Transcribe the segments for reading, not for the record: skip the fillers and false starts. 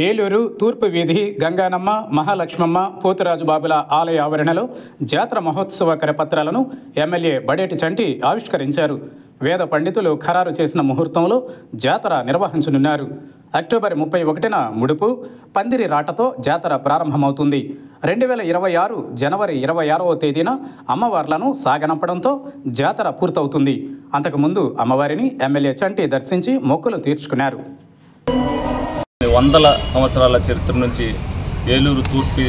ఏలూరు తూర్పు వీధి గంగానమ్మ మహాలక్ష్మమ్మ పోతురాజు బాబుల ఆలయ ఆవరణలో జాతర మహోత్సవ కరపత్రాలను ఎమ్మెల్యే బడేటి చంటి ఆవిష్కరించారు. వేద పండితులు ఖరారు చేసిన ముహూర్తంలో జాతర నిర్వహించనున్నారు. అక్టోబర్ 31న ముడుపు పందిరి రాటతో జాతర ప్రారంభమవుతుంది. 2026 జనవరి 26వ తేదీన అమ్మవార్లను సాగనంపడంతో జాతర పూర్తవుతుంది. అంతకుముందు అమ్మవారిని ఎమ్మెల్యే చంటి దర్శించి మొక్కులు తీర్చుకున్నారు. వందల సంవత్సరాల చరిత్ర నుంచి ఏలూరు తూర్పు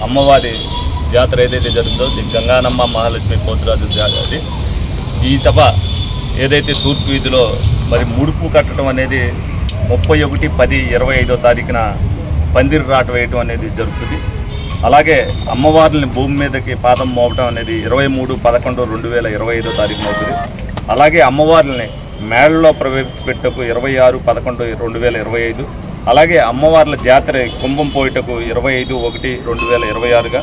అమ్మవారి జాతర ఏదైతే జరుగుతుందో గంగానమ్మ మహాలక్ష్మి పోతురాజు జాతర. ఈ తప ఏదైతే తూర్పు వీధిలో మరి ముడుపు కట్టడం అనేది 31/10/25వ తారీఖున పందిరి రాట వేయటం అనేది జరుగుతుంది. అలాగే అమ్మవారిని భూమి మీదకి పాదం మోపడం అనేది 23/11/2025వ తారీఖున అవుతుంది. అలాగే అమ్మవారిని మేళలో ప్రవేశపెట్టకు 26/11/2025, అలాగే అమ్మవార్ల జాతర కుంభం పోయిటకు 25/1/2026గా,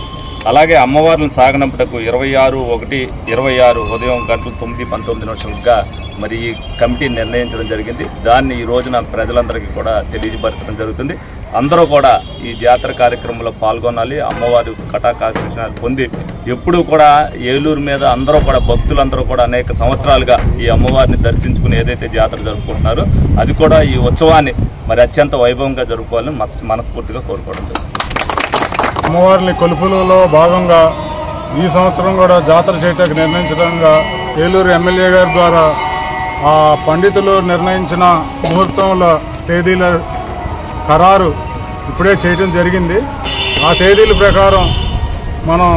అలాగే అమ్మవార్లను సాగనంపుటకు 26/1/26 ఉదయం 9:19 మరి ఈ కమిటీ నిర్ణయించడం జరిగింది. దాన్ని ఈ రోజున ప్రజలందరికీ కూడా తెలియపరచడం జరుగుతుంది. అందరూ కూడా ఈ జాతర కార్యక్రమంలో పాల్గొనాలి. అమ్మవారి కటాకాకర్షణాలు పొంది ఎప్పుడూ కూడా ఏలూరు మీద అందరూ కూడా భక్తులందరూ కూడా అనేక సంవత్సరాలుగా ఈ అమ్మవారిని దర్శించుకుని ఏదైతే జాతర జరుపుకుంటున్నారో అది కూడా ఈ ఉత్సవాన్ని మరి అత్యంత వైభవంగా జరుపుకోవాలని మనస్ఫూర్తిగా కోరుకోవడం జరుగుతుంది. అమ్మవారిని కొలుపులలో భాగంగా ఈ సంవత్సరం కూడా జాతర చేయటానికి నిర్ణయించడంగా ఏలూరు ఎమ్మెల్యే గారి ద్వారా ఆ పండితులు నిర్ణయించిన ముహూర్తంలో తేదీల ఖరారు ఇప్పుడే చేయటం జరిగింది. ఆ తేదీల ప్రకారం మనం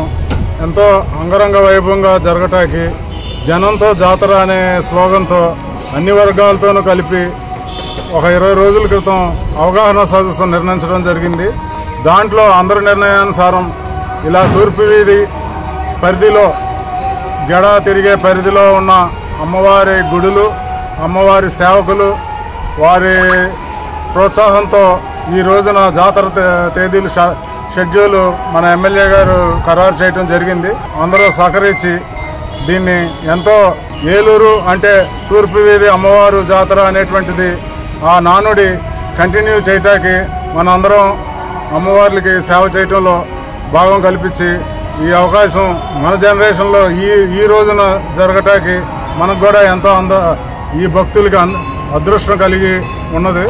ఎంతో అంగరంగ వైభవంగా జరగటానికి జనంతో జాతర అనే స్లోగన్తో అన్ని వర్గాలతోనూ కలిపి ఒక 20 రోజుల క్రితం అవగాహన సదస్సు నిర్ణయించడం జరిగింది. దాంట్లో అందరి నిర్ణయానుసారం ఇలా తూర్పు వీధి పరిధిలో గెడ తిరిగే పరిధిలో ఉన్న అమ్మవారి గుడులు, అమ్మవారి సేవకులు వారి ప్రోత్సాహంతో ఈ రోజున జాతర తేదీలు షెడ్యూలు మన ఎమ్మెల్యే గారు ఖరారు చేయడం జరిగింది. అందరూ సహకరించి దీన్ని ఎంతో ఏలూరు అంటే తూర్పు వీధి అమ్మవారు జాతర అనేటువంటిది ఆ నానుడి కంటిన్యూ చేయటానికి మనందరం అమ్మవార్లకి సేవ చేయటంలో భాగం కల్పించి ఈ అవకాశం మన జనరేషన్లో ఈ రోజున జరగటానికి మనకు కూడా ఎంతో ఈ భక్తులకి అదృష్టం కలిగి ఉన్నది.